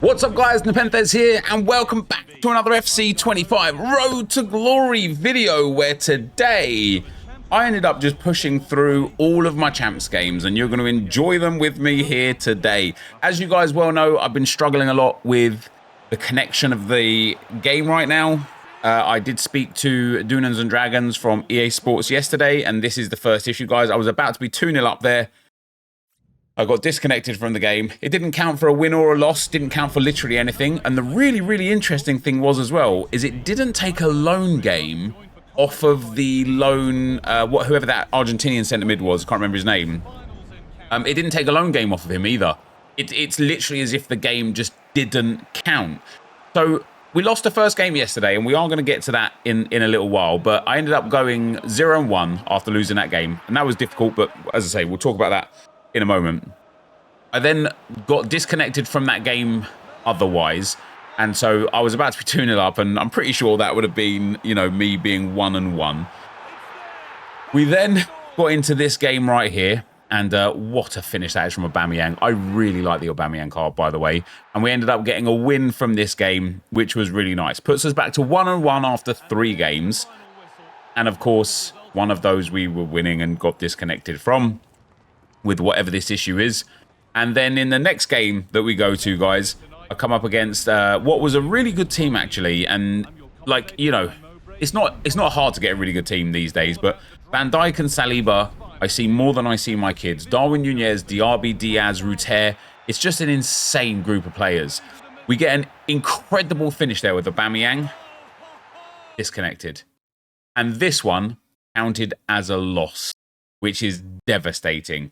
What's up guys, NepentheZ here and welcome back to another FC25 Road to Glory video where today I ended up just pushing through all of my champs games and you're going to enjoy them with me here today. As you guys well know, I've been struggling a lot with the connection of the game right now. I did speak to Dungeons and Dragons from EA Sports yesterday and this is the first issue guys. I was about to be 2-0 up there. I got disconnected from the game. It didn't count for a win or a loss, didn't count for literally anything. And the really interesting thing was as well, is it didn't take a loan game off of the loan, whoever that Argentinian centre mid was, can't remember his name. It didn't take a loan game off of him either. It's literally as if the game just didn't count. So we lost the first game yesterday and we are going to get to that in a little while. But I ended up going 0-1 after losing that game. And that was difficult, but as I say, we'll talk about that in a moment. I then got disconnected from that game otherwise, and so I was about to be 2-0 up, and I'm pretty sure that would have been, you know, me being 1-1. We then got into this game right here, and what a finish that is from Aubameyang. I really like the Aubameyang card, by the way, and we ended up getting a win from this game, which was really nice. Puts us back to 1-1 after 3 games, and of course, one of those we were winning and got disconnected from, with whatever this issue is. And then in the next game that we go to, guys, I come up against what was a really good team actually, and like, you know, it's not hard to get a really good team these days, but Van Dijk and Saliba, I see more than I see my kids. Darwin Nunez, Diaby, Diaz, Ruter, it's just an insane group of players. We get an incredible finish there with Aubameyang, disconnected, and this one counted as a loss, which is devastating.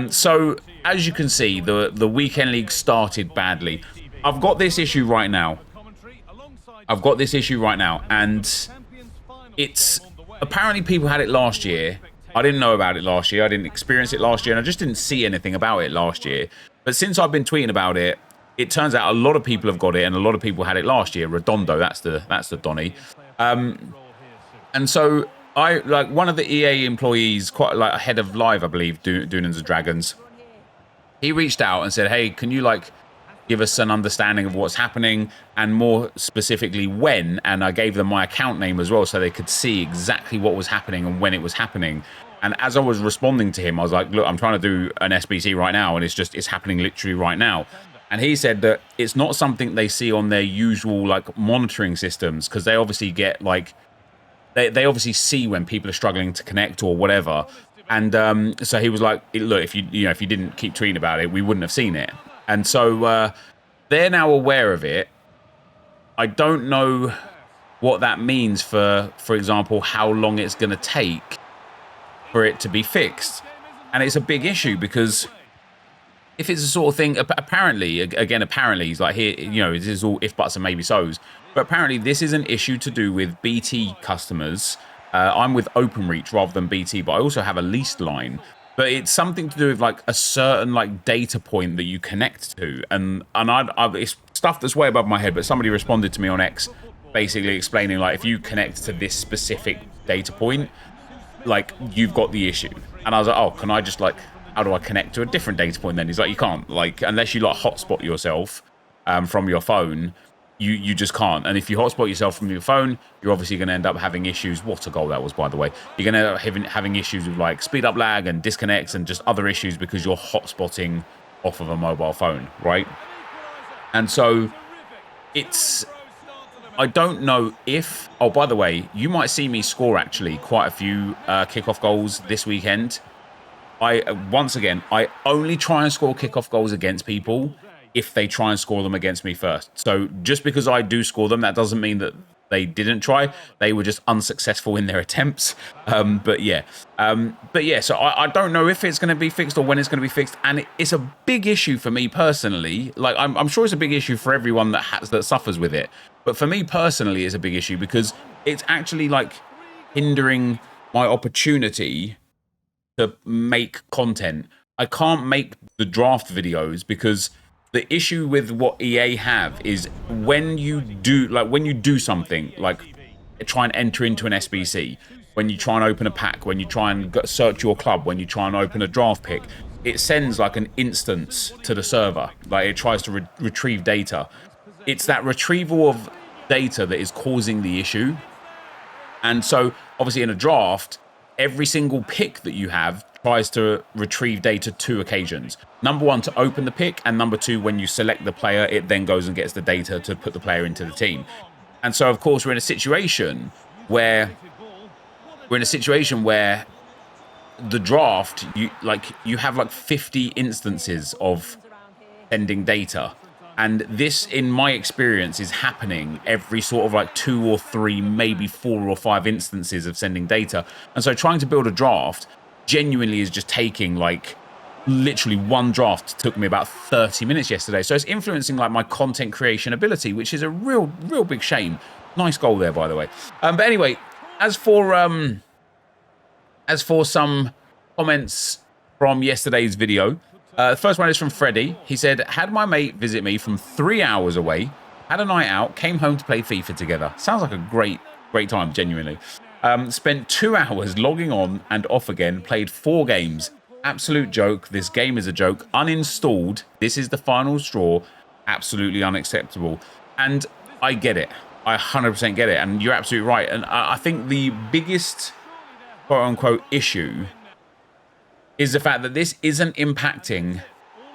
So, as you can see, the weekend league started badly. I've got this issue right now. And it's... Apparently people had it last year. I didn't know about it last year. I didn't experience it last year, and I just didn't see anything about it last year. But since I've been tweeting about it, it turns out a lot of people have got it, and a lot of people had it last year. Redondo, that's the Donny. And so... one of the EA employees, quite like head of live, I believe, Dungeons and Dragons, he reached out and said, hey, can you like give us an understanding of what's happening and more specifically when? And I gave them my account name as well so they could see exactly what was happening and when it was happening. And as I was responding to him, I was like, look, I'm trying to do an SBC right now and it's happening literally right now. And he said that it's not something they see on their usual like monitoring systems, because they obviously get like they obviously see when people are struggling to connect or whatever. And so he was like, look, if you didn't keep tweeting about it, we wouldn't have seen it. And so they're now aware of it. I don't know what that means for example, how long it's going to take for it to be fixed. And it's a big issue because if it's a sort of thing, apparently, he's like, here, you know, this is all if buts and maybe so's. But apparently this is an issue to do with BT customers. I'm with OpenReach rather than BT, but I also have a leased line. But it's something to do with like a certain like data point that you connect to. And it's stuff that's way above my head, but somebody responded to me on X basically explaining like if you connect to this specific data point, like you've got the issue. And I was like, oh, can I just like, how do I connect to a different data point then? He's like, you can't, like, unless you like hotspot yourself from your phone, you just can't. And if you hotspot yourself from your phone, you're obviously going to end up having issues. What a goal that was, by the way. You're going to end up having issues with like speed up lag and disconnects and just other issues because you're hotspotting off of a mobile phone, right? And so it's, I don't know if, oh, by the way, you might see me score actually quite a few kickoff goals this weekend. Once again, I only try and score kickoff goals against people if they try and score them against me first. So just because I do score them, that doesn't mean that they didn't try. They were just unsuccessful in their attempts. But yeah, so I don't know if it's going to be fixed or when it's going to be fixed. And it's a big issue for me personally. Like I'm sure it's a big issue for everyone that suffers with it. But for me personally, it's a big issue because it's actually like hindering my opportunity to make content. I can't make the draft videos because the issue with what EA have is when you do something like try and enter into an SBC, when you try and open a pack, when you try and search your club, when you try and open a draft pick, it sends like an instance to the server. Like it tries to retrieve data. It's that retrieval of data that is causing the issue. And so obviously in a draft, every single pick that you have tries to retrieve data 2 occasions. Number 1, to open the pick, and number 2, when you select the player, it then goes and gets the data to put the player into the team. And so of course we're in a situation where the draft, you have like 50 instances of sending data. And this, in my experience, is happening every sort of like 2 or 3, maybe 4 or 5 instances of sending data. And so trying to build a draft genuinely is just taking like literally one draft took me about 30 minutes yesterday. So it's influencing like my content creation ability, which is a real big shame. Nice goal there, by the way. But anyway, as for some comments from yesterday's video, the first one is from Freddie. He said, had my mate visit me from 3 hours away, had a night out, came home to play FIFA together. Sounds like a great time, genuinely. Spent 2 hours logging on and off again, played 4 games. Absolute joke. This game is a joke. Uninstalled. This is the final straw. Absolutely unacceptable. And I get it. I 100% get it. And you're absolutely right. And I think the biggest quote-unquote issue is the fact that this isn't impacting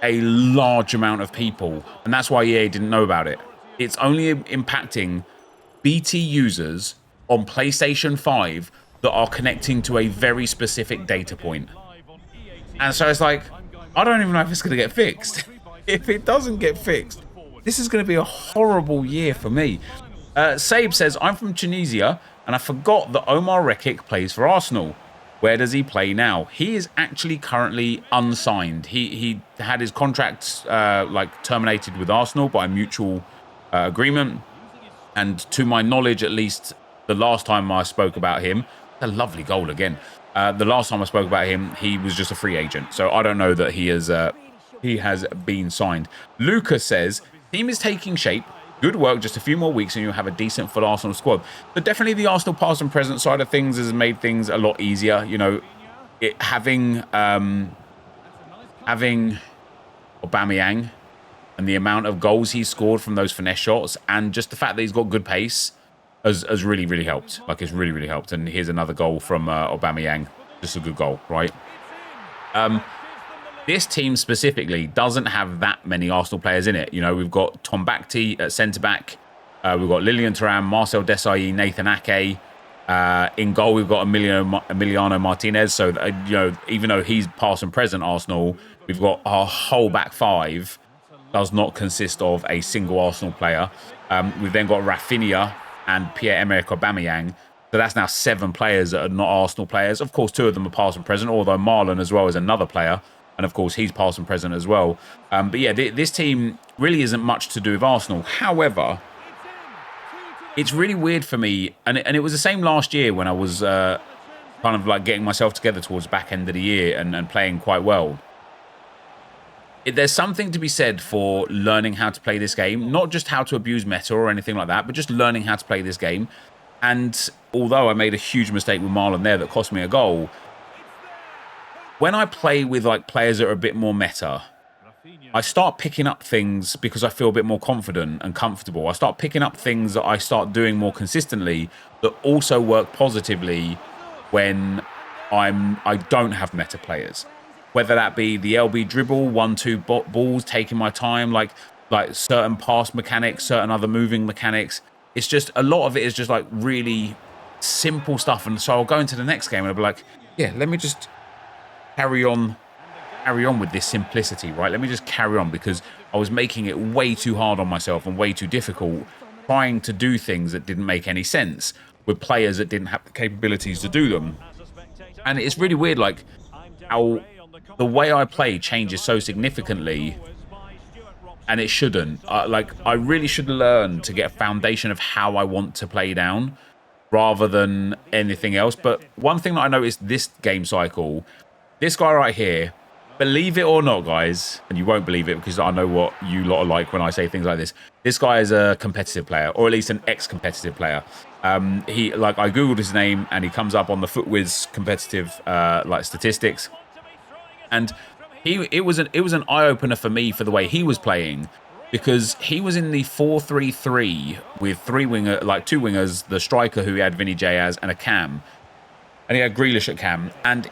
a large amount of people. And that's why EA didn't know about it. It's only impacting BT users on PlayStation 5 that are connecting to a very specific data point. And so it's like, I don't even know if it's going to get fixed. If it doesn't get fixed, this is going to be a horrible year for me. Sabe says, I'm from Tunisia, and I forgot that Omar Rekik plays for Arsenal. Where does he play now? He is actually currently unsigned. He had his contract terminated with Arsenal by mutual agreement. And to my knowledge, at least the last time I spoke about him, a lovely goal again. The last time I spoke about him, he was just a free agent. So I don't know that he has been signed. Lucas says, team is taking shape. Good work, just a few more weeks and you'll have a decent full Arsenal squad. But definitely the Arsenal past and present side of things has made things a lot easier. You know, having Aubameyang and the amount of goals he's scored from those finesse shots, and just the fact that he's got good pace has really helped. Like, it's really helped. And here's another goal from Aubameyang. Just a good goal, right? This team specifically doesn't have that many Arsenal players in it. You know, we've got Tom Bakhti at centre-back. We've got Lilian Thuram, Marcel Desailly, Nathan Ake. In goal, we've got Emiliano Martinez. So, you know, even though he's past and present Arsenal, we've got our whole back 5 does not consist of a single Arsenal player. We've then got Rafinha and Pierre-Emerick Aubameyang. So that's now 7 players that are not Arsenal players. Of course, 2 of them are past and present, although Marlon as well is another player. And of course, he's past and present as well. But yeah, this team really isn't much to do with Arsenal. However, it's really weird for me. And it was the same last year when I was kind of like getting myself together towards the back end of the year and playing quite well. There's something to be said for learning how to play this game. Not just how to abuse meta or anything like that, but just learning how to play this game. And although I made a huge mistake with Marlon there that cost me a goal, when I play with like players that are a bit more meta, I start picking up things because I feel a bit more confident and comfortable. I start picking up things that I start doing more consistently that also work positively when I don't have meta players. Whether that be the LB dribble, 1-2 balls, taking my time, like certain pass mechanics, certain other moving mechanics. It's just, a lot of it is just like really simple stuff. And so I'll go into the next game and I'll be like, yeah, let me just carry on with this simplicity, right? Let me just carry on, because I was making it way too hard on myself and way too difficult, trying to do things that didn't make any sense with players that didn't have the capabilities to do them. And it's really weird, like, how the way I play changes so significantly, and it shouldn't. I really should learn to get a foundation of how I want to play down rather than anything else. But one thing that I noticed this game cycle, this guy right here, believe it or not, guys, and you won't believe it because I know what you lot are like when I say things like this. This guy is a competitive player, or at least an ex-competitive player. I googled his name and he comes up on the FUT competitive statistics. And it was an eye opener for me for the way he was playing, because he was in the 4-3-3 with two wingers, the striker who he had Vinny Jazz and a cam, and he had Grealish at cam, and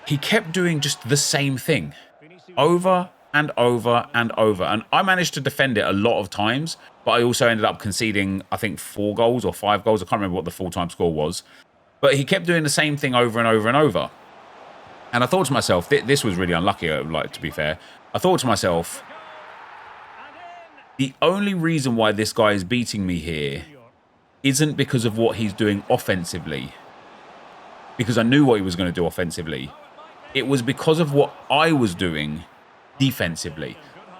he kept doing just the same thing over and over and over. And I managed to defend it a lot of times, but I also ended up conceding, I think, 4 goals or 5 goals. I can't remember what the full-time score was. But he kept doing the same thing over and over and over. And I thought to myself, this was really unlucky, like, to be fair. I thought to myself, the only reason why this guy is beating me here isn't because of what he's doing offensively, because I knew what he was going to do offensively. It was because of what I was doing defensively.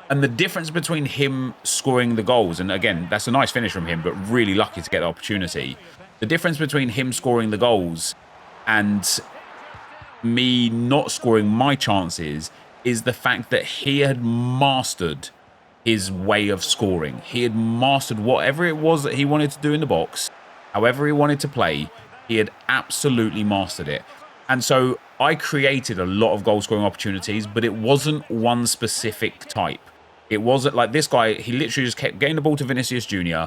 And the difference between him scoring the goals, and again, that's a nice finish from him, but really lucky to get the opportunity. The difference between him scoring the goals and me not scoring my chances is the fact that he had mastered his way of scoring. He had mastered whatever it was that he wanted to do in the box, however he wanted to play, he had absolutely mastered it. And so I created a lot of goal scoring opportunities, but it wasn't one specific type. It wasn't like this guy, he literally just kept getting the ball to Vinicius Jr.,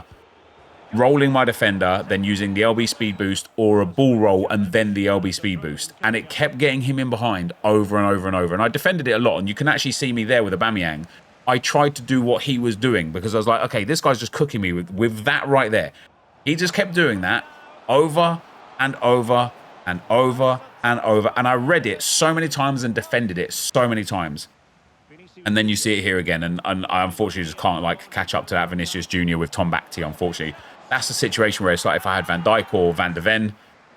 rolling my defender, then using the LB speed boost or a ball roll and then the LB speed boost. And it kept getting him in behind over and over and over. And I defended it a lot. And you can actually see me there with Aubameyang. I tried to do what he was doing because I was like, okay, this guy's just cooking me with that right there. He just kept doing that over and over and over and over. And I read it so many times and defended it so many times. And then you see it here again. And I unfortunately just can't like catch up to that Vinicius Jr. with Tom Bakty, unfortunately. That's the situation where it's like if I had Van Dijk or Van de Ven,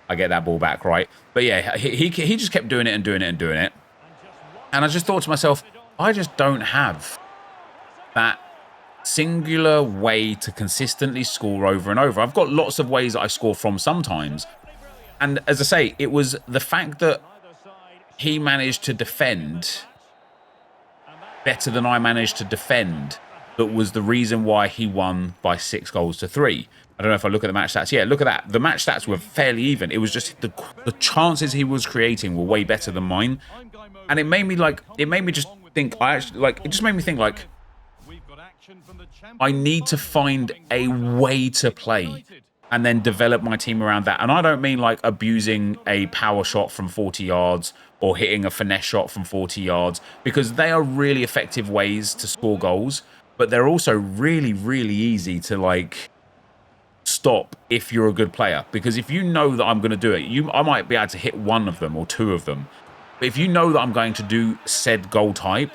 I get that ball back, right? But yeah, he just kept doing it and doing it and doing it. And I just thought to myself, I just don't have that singular way to consistently score over and over. I've got lots of ways that I score from sometimes. And as I say, it was the fact that he managed to defend better than I managed to defend that was the reason why he won by 6-3. I don't know if I look at the match stats. Yeah, look at that. The match stats were fairly even. It was just the chances he was creating were way better than mine. And it made me just think, it just made me think like, I need to find a way to play and then develop my team around that. And I don't mean like abusing a power shot from 40 yards or hitting a finesse shot from 40 yards, because they are really effective ways to score goals, but they're also really, really easy to like stop if you're a good player. Because if you know that I'm going to do it, I might be able to hit one of them or two of them. But if you know that I'm going to do said goal type,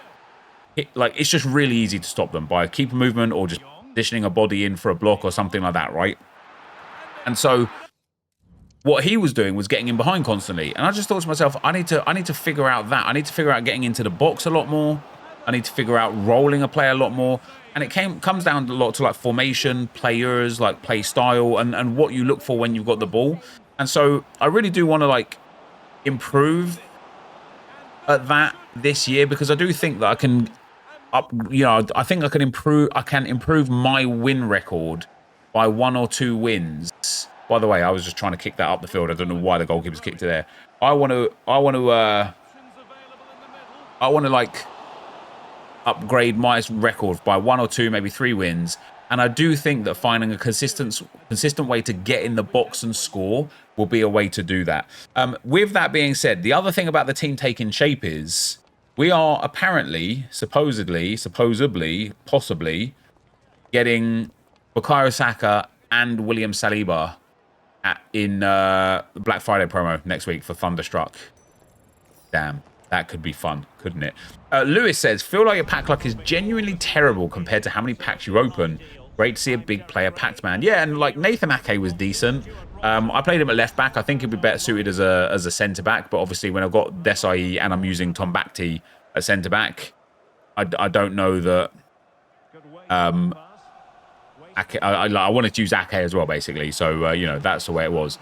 it's just really easy to stop them by keeper movement or just positioning a body in for a block or something like that, right? And so what he was doing was getting in behind constantly. And I just thought to myself, I need to figure out that. I need to figure out getting into the box a lot more. I need to figure out rolling a play a lot more. And it comes down a lot to like formation, players, like play style, and what you look for when you've got the ball. And so I really do want to like improve at that this year, because I do think that I can I think I can improve my win record by 1 or 2 wins. By the way, I was just trying to kick that up the field. I don't know why the goalkeeper's kicked it there. I want to like upgrade my record by 1 or 2, maybe 3 wins. And I do think that finding a consistent way to get in the box and score will be a way to do that. With that being said, the other thing about the team taking shape is we are apparently, supposedly, possibly getting Bukayo Saka and William Saliba in Black Friday promo next week for Thunderstruck. Damn, that could be fun, couldn't it? Lewis says, feel like your pack luck is genuinely terrible compared to how many packs you open. Great to see a big player packed, man. Yeah, and like Nathan Ake was decent. I played him at left back. I think he'd be better suited as a centre back. But obviously, when I've got Desai and I'm using Tom Bakty at centre back, I don't know that. Ake, I wanted to use Ake as well, basically. So that's the way it was.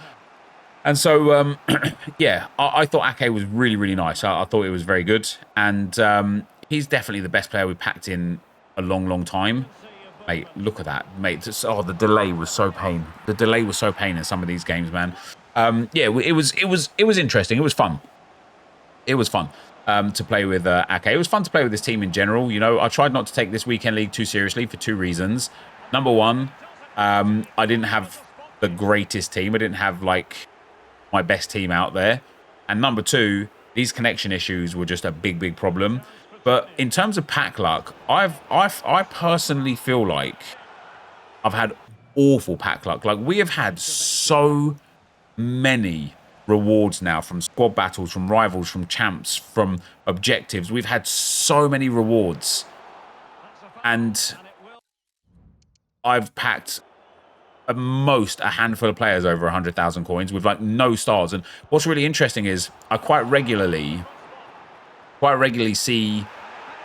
And so yeah, I thought Ake was really, really nice. I thought it was very good, and he's definitely the best player we packed in a long, long time. Mate, look at that, mate. The delay was so pain. The delay was so pain in some of these games, man. Yeah, it was interesting. It was fun. It was fun. to play with Ake. It was fun to play with this team in general. You know, I tried not to take this weekend league too seriously for 2 reasons. Number one, I didn't have the greatest team. I didn't have, like, my best team out there. And number two, these connection issues were just a big problem. But in terms of pack luck, I personally feel like I've had awful pack luck. Like, we have had so many rewards now from squad battles, from rivals, from champs, from objectives. We've had so many rewards. And I've packed at most a handful of players over 100,000 coins with, like, no stars. And what's really interesting is I quite regularly see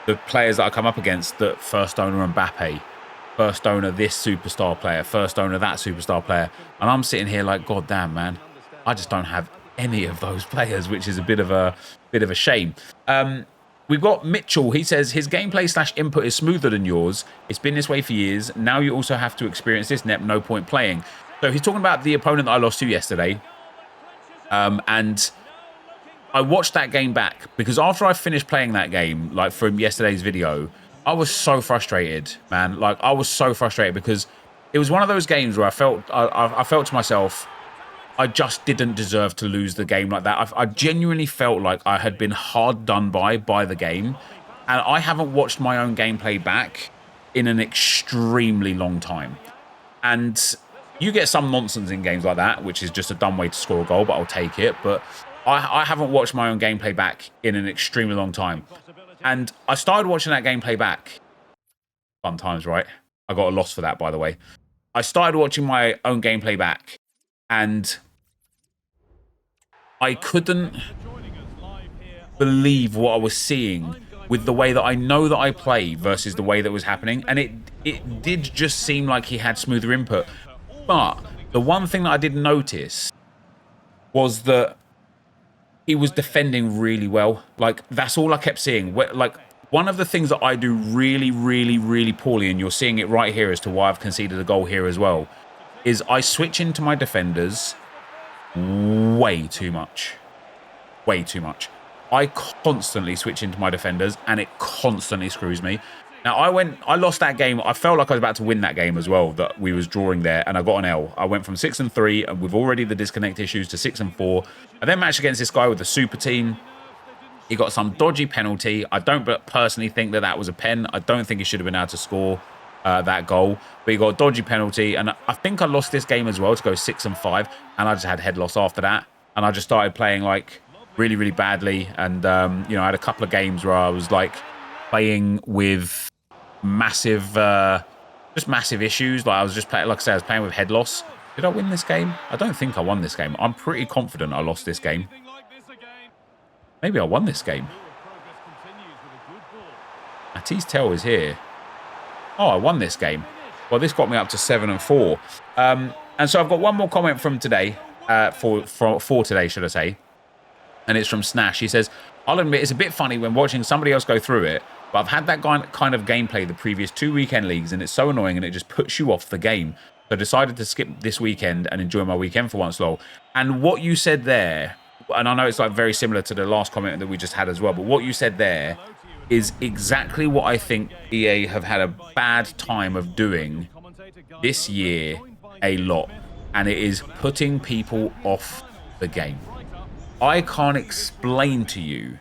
the players that I come up against, that first owner Mbappe, first owner this superstar player, first owner that superstar player. And I'm sitting here like, God damn, man, I just don't have any of those players, which is a bit of a shame. We've got Mitchell. He says his gameplay / input is smoother than yours. It's been this way for years. Now you also have to experience this, Nep. No point playing. So he's talking about the opponent that I lost to yesterday. And I watched that game back because after I finished playing that game, like from yesterday's video, I was so frustrated, man. Like, I was so frustrated because it was one of those games where I felt to myself, I just didn't deserve to lose the game like that. I genuinely felt like I had been hard done by the game. And I haven't watched my own gameplay back in an extremely long time. And you get some nonsense in games like that, which is just a dumb way to score a goal, but I'll take it. But I haven't watched my own gameplay back in an extremely long time. And I started watching that gameplay back. Fun times, right? I got a loss for that, by the way. I started watching my own gameplay back, and I couldn't believe what I was seeing with the way that I know that I play versus the way that was happening. And it did just seem like he had smoother input. But the one thing that I did notice was that he was defending really well. Like, that's all I kept seeing. Like, one of the things that I do really poorly, and you're seeing it right here as to why I've conceded a goal here as well, is I switch into my defenders way too much. Way too much. I constantly switch into my defenders, and it constantly screws me. Now, I lost that game. I felt like I was about to win that game as well, that we was drawing there, and I got an L. I went from 6-3, and with already the disconnect issues, to 6-4. I then matched against this guy with the super team. He got some dodgy penalty. I don't personally think that was a pen. I don't think he should have been able to score that goal. But he got a dodgy penalty, and I think I lost this game as well to go 6-5, and I just had head loss after that. And I just started playing, like, really badly. And, you know, I had a couple of games where I was, like, playing with massive, just massive issues. Like, I was just playing, like I said, I was playing with head loss. Did I win this game? I don't think I won this game. I'm pretty confident I lost this game. Maybe I won this game. Matisse Tell is here. Oh, I won this game. Well, this got me up to 7-4. And so I've got one more comment from today, for today, should I say. And it's from Snash. He says, I'll admit it's a bit funny when watching somebody else go through it, but I've had that kind of gameplay the previous 2 weekend leagues, and it's so annoying, and it just puts you off the game. So I decided to skip this weekend and enjoy my weekend for once, lol. And what you said there, and I know it's like very similar to the last comment that we just had as well, but what you said there is exactly what I think EA have had a bad time of doing this year a lot. And it is putting people off the game. I can't explain to you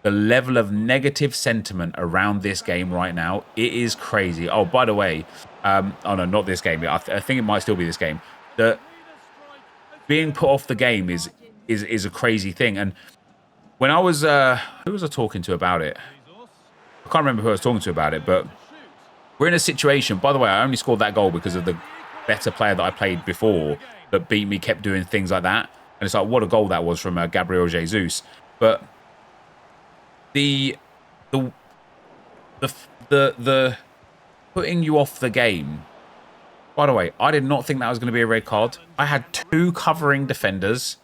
the level of negative sentiment around this game right now. It is crazy. Oh, by the way, oh no, not this game. I think it might still be this game. The being put off the game is a crazy thing. And when I was, who was I talking to about it? I can't remember who I was talking to about it, but we're in a situation. By the way, I only scored that goal because of the better player that I played before that beat me, kept doing things like that. And it's like, what a goal that was from Gabriel Jesus. But the putting you off the game. By the way, I did not think that was going to be a red card. I had two covering defenders.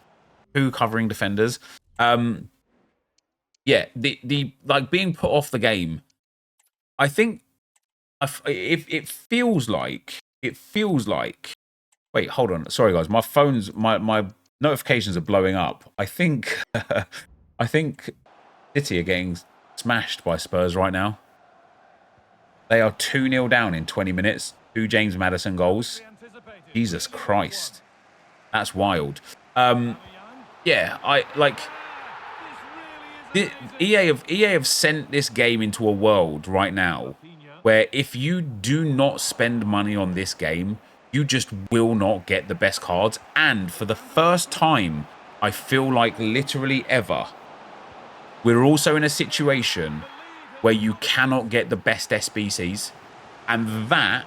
Yeah, the like being put off the game. I think it feels like. Wait, hold on. Sorry, guys. My notifications are blowing up. I think City are getting smashed by Spurs right now. They are 2-0 down in 20 minutes. 2 James Maddison goals. Jesus Christ. That's wild. Yeah, EA have sent this game into a world right now where if you do not spend money on this game, you just will not get the best cards. And for the first time, I feel like literally ever, we're also in a situation where you cannot get the best SBCs. And that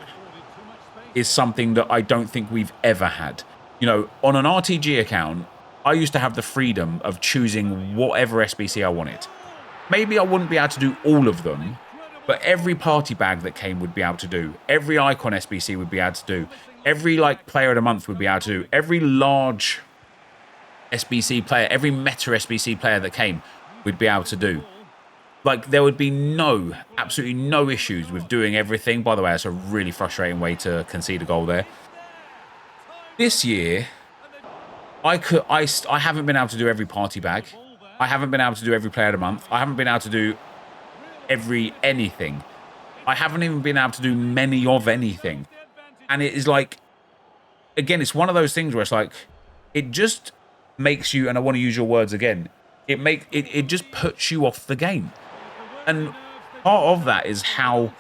is something that I don't think we've ever had. You know, on an RTG account, I used to have the freedom of choosing whatever SBC I wanted. Maybe I wouldn't be able to do all of them, but every party bag that came would be able to do. Every icon SBC would be able to do. Every like player of the month would be able to do. Every large SBC player, every meta SBC player that came would be able to do. Like, there would be absolutely no issues with doing everything. By the way, that's a really frustrating way to concede a goal there. This year, I haven't been able to do every party bag. I haven't been able to do every player of the month. I haven't been able to do anything. I haven't even been able to do many of anything. And it is like, again, it's one of those things where it's like, it just makes you, and I want to use your words again, it just puts you off the game. And part of that is how,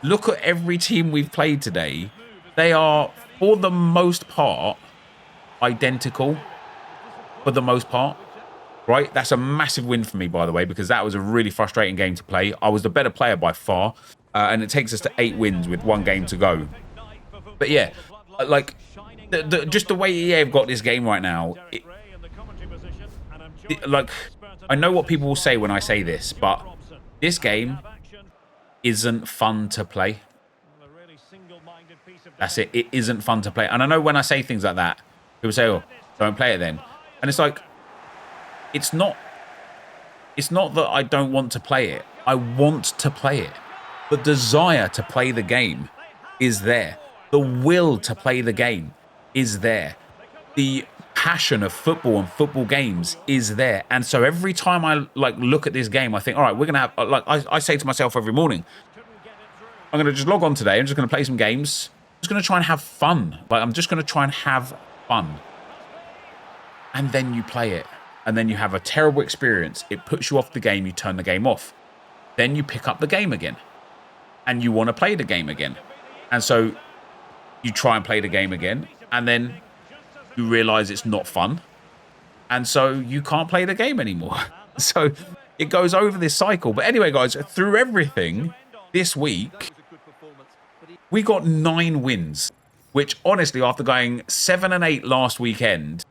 look at every team we've played today. They are, for the most part, identical. For the most part. Right? That's a massive win for me, by the way, because that was a really frustrating game to play. I was the better player by far. And it takes us to 8 wins with 1 game to go. But yeah, like, just the way EA have got this game right now, like, I know what people will say when I say this, but this game isn't fun to play. That's it. It isn't fun to play. And I know when I say things like that, people say, oh, don't play it then. And it's like, it's not that I don't want to play it. I want to play it. The desire to play the game is there. The will to play the game is there. The passion of football and football games is there. And so every time I look at this game, I think, all right, we're going to have, I say to myself every morning, I'm going to just log on today. I'm just going to play some games. I'm just going to try and have fun. I'm just going to try and have fun. And then you play it. And then you have a terrible experience. It puts you off the game. You turn the game off. Then you pick up the game again. And you want to play the game again. And so you try and play the game again. And then you realize it's not fun. And so you can't play the game anymore. So it goes over this cycle. But anyway, guys, through everything this week, we got 9 wins. Which, honestly, after going 7 and 8 last weekend,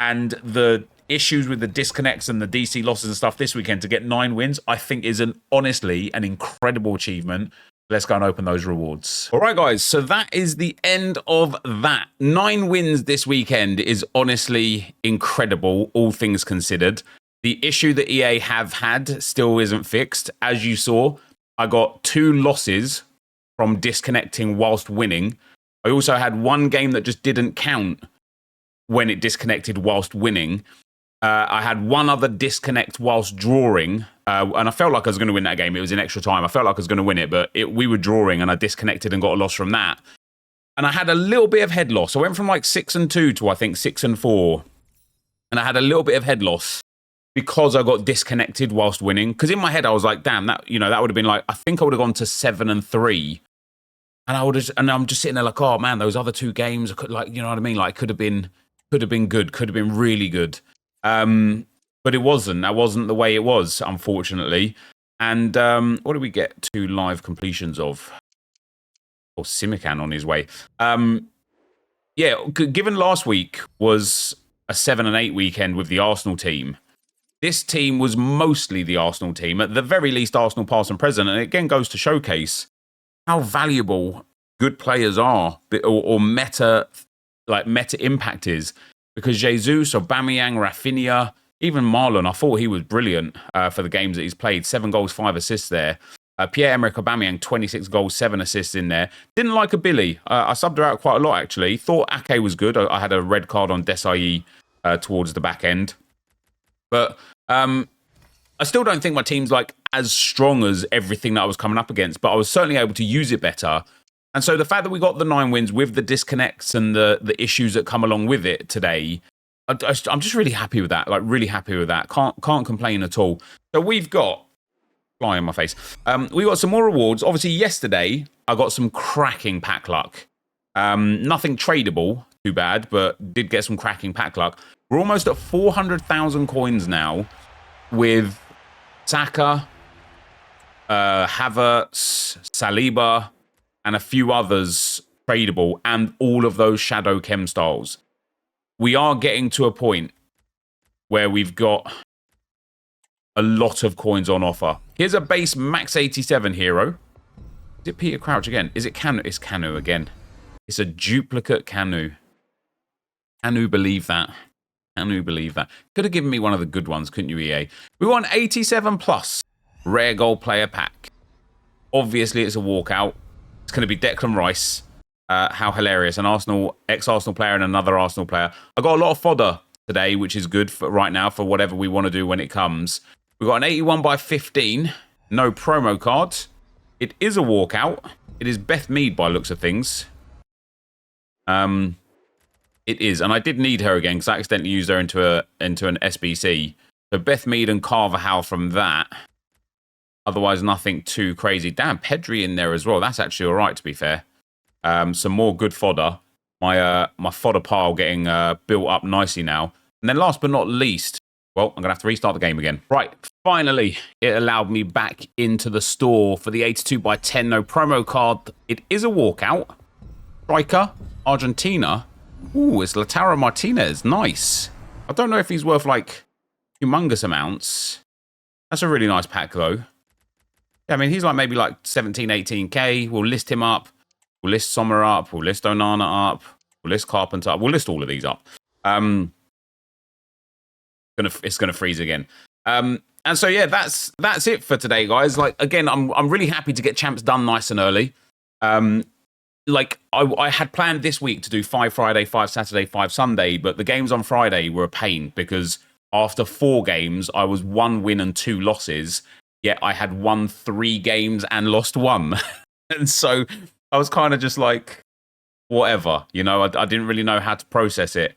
and the issues with the disconnects and the DC losses and stuff this weekend, to get 9 wins, I think is honestly an incredible achievement. Let's go and open those rewards. All right, guys. So that is the end of that. 9 wins this weekend is honestly incredible, all things considered. The issue that EA have had still isn't fixed. As you saw, I got 2 losses from disconnecting whilst winning. I also had 1 game that just didn't count when it disconnected whilst winning. I had 1 other disconnect whilst drawing, and I felt like I was going to win that game. It was in extra time. I felt like I was going to win it, but we were drawing, and I disconnected and got a loss from that. And I had a little bit of head loss. I went from like 6-2 to, I think, 6-4. And I had a little bit of head loss because I got disconnected whilst winning. Because in my head, I was like, damn, that would have been like, I think I would have gone to 7-3. And I'm just sitting there like, oh man, those other 2 games, I could, like, you know what I mean? Like, could have been good, could have been really good. But it wasn't. That wasn't the way it was, unfortunately. And what did we get 2 live completions of? Or Simican on his way. Yeah, given last week was a 7 and 8 weekend with the Arsenal team, this team was mostly the Arsenal team. At the very least, Arsenal past and present. And it again goes to showcase how valuable good players are, or meta impact is. Because Jesus, Aubameyang, Rafinha, even Marlon, I thought he was brilliant for the games that he's played. 7 goals, 5 assists there. Pierre-Emerick Aubameyang, 26 goals, 7 assists in there. Didn't like a Billy. I subbed her out quite a lot, actually. Thought Ake was good. I had a red card on Desai towards the back end. But I still don't think my team's like as strong as everything that I was coming up against, but I was certainly able to use it better. And so the fact that we got the 9 wins with the disconnects and the issues that come along with it today, I'm just really happy with that. Like, really happy with that. Can't complain at all. So we've got, fly in my face. We got some more rewards. Obviously, yesterday I got some cracking pack luck. Nothing tradable, too bad, but did get some cracking pack luck. We're almost at 400,000 coins now with Saka, Havertz, Saliba, and a few others tradable, and all of those shadow chem styles. We are getting to a point where we've got a lot of coins on offer. Here's a base max 87 hero. Is it Peter Crouch again? Is it Canu? It's Canu again. It's a duplicate Canu. Can you believe that? Can you believe that? Could have given me one of the good ones, couldn't you, EA? We want 87 plus rare gold player pack. Obviously, it's a walkout. It's going to be Declan Rice. How hilarious. An Arsenal, ex-Arsenal player and another Arsenal player. I got a lot of fodder today, which is good for right now for whatever we want to do when it comes. We've got an 81 by 15. No promo card. It is a walkout. It is Beth Mead by looks of things. It is, and I did need her again because I accidentally used her into an SBC. So Beth Mead and Carver Howe from that. Otherwise, nothing too crazy. Damn, Pedri in there as well. That's actually all right, to be fair. Some more good fodder. My fodder pile getting built up nicely now. And then last but not least, well, I'm going to have to restart the game again. Right, finally, it allowed me back into the store for the 82 by 10 no promo card. It is a walkout. Striker, Argentina. Ooh, it's Lautaro Martinez. Nice. I don't know if he's worth, like, humongous amounts. That's a really nice pack, though. Yeah, I mean, he's like maybe like 17, 18k. We'll list him up. We'll list Sommer up. We'll list Onana up. We'll list Carpenter up. We'll list all of these up. It's gonna freeze again. And so, yeah, that's it for today, guys. Like, again, I'm really happy to get champs done nice and early. Like, I had planned this week to do 5 Friday, 5 Saturday, 5 Sunday, but the games on Friday were a pain because after 4 games, I was 1 win and 2 losses, yet I had won 3 games and lost 1. And so I was kind of just like, whatever, you know, I didn't really know how to process it.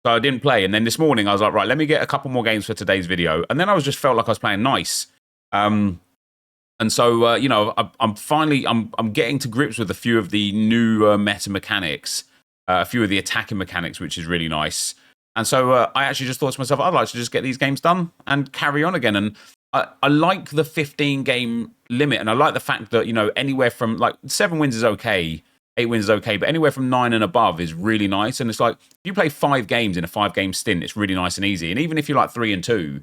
So I didn't play. And then this morning I was like, right, let me get a couple more games for today's video. And then I just felt like I was playing nice. And so, you know, I'm getting to grips with a few of the new meta mechanics, a few of the attacking mechanics, which is really nice. And so I actually just thought to myself, I'd like to just get these games done and carry on again. And I like the 15 game limit. And I like the fact that, you know, anywhere from like 7 wins is okay, 8 wins is okay, but anywhere from 9 and above is really nice. And it's like, if you play 5 games in a 5 game stint, it's really nice and easy. And even if you're like 3 and 2,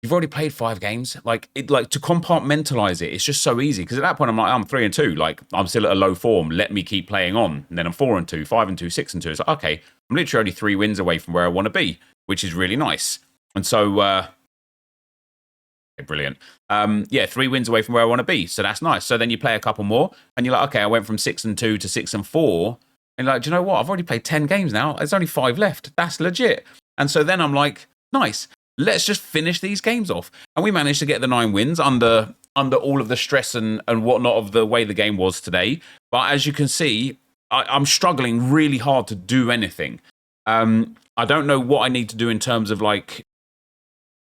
you've already played 5 games. Like to compartmentalize it, it's just so easy. Because at that point, I'm like, I'm 3 and 2. Like, I'm still at a low form. Let me keep playing on. And then I'm 4 and 2, 5 and 2, 6 and 2. It's like, okay, I'm literally only 3 wins away from where I want to be, which is really nice. And so, okay, brilliant. Yeah, 3 wins away from where I want to be. So that's nice. So then you play a couple more, and you're like, okay, I went from 6 and 2 to 6 and 4. And you're like, do you know what? I've already played 10 games now. There's only 5 left. That's legit. And so then I'm like, nice. Let's just finish these games off. And we managed to get the 9 wins under all of the stress and whatnot of the way the game was today. But as you can see, I'm struggling really hard to do anything. I don't know what I need to do in terms of like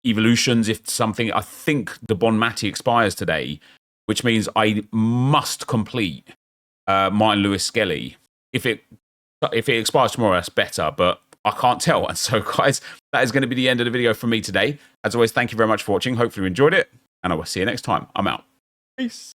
evolutions. If something, I think the Bon Mati expires today, which means I must complete Martin Lewis Skelly. If it expires tomorrow, that's better. But I can't tell. And so, guys, that is going to be the end of the video from me today. As always, thank you very much for watching. Hopefully you enjoyed it, and I will see you next time. I'm out. Peace.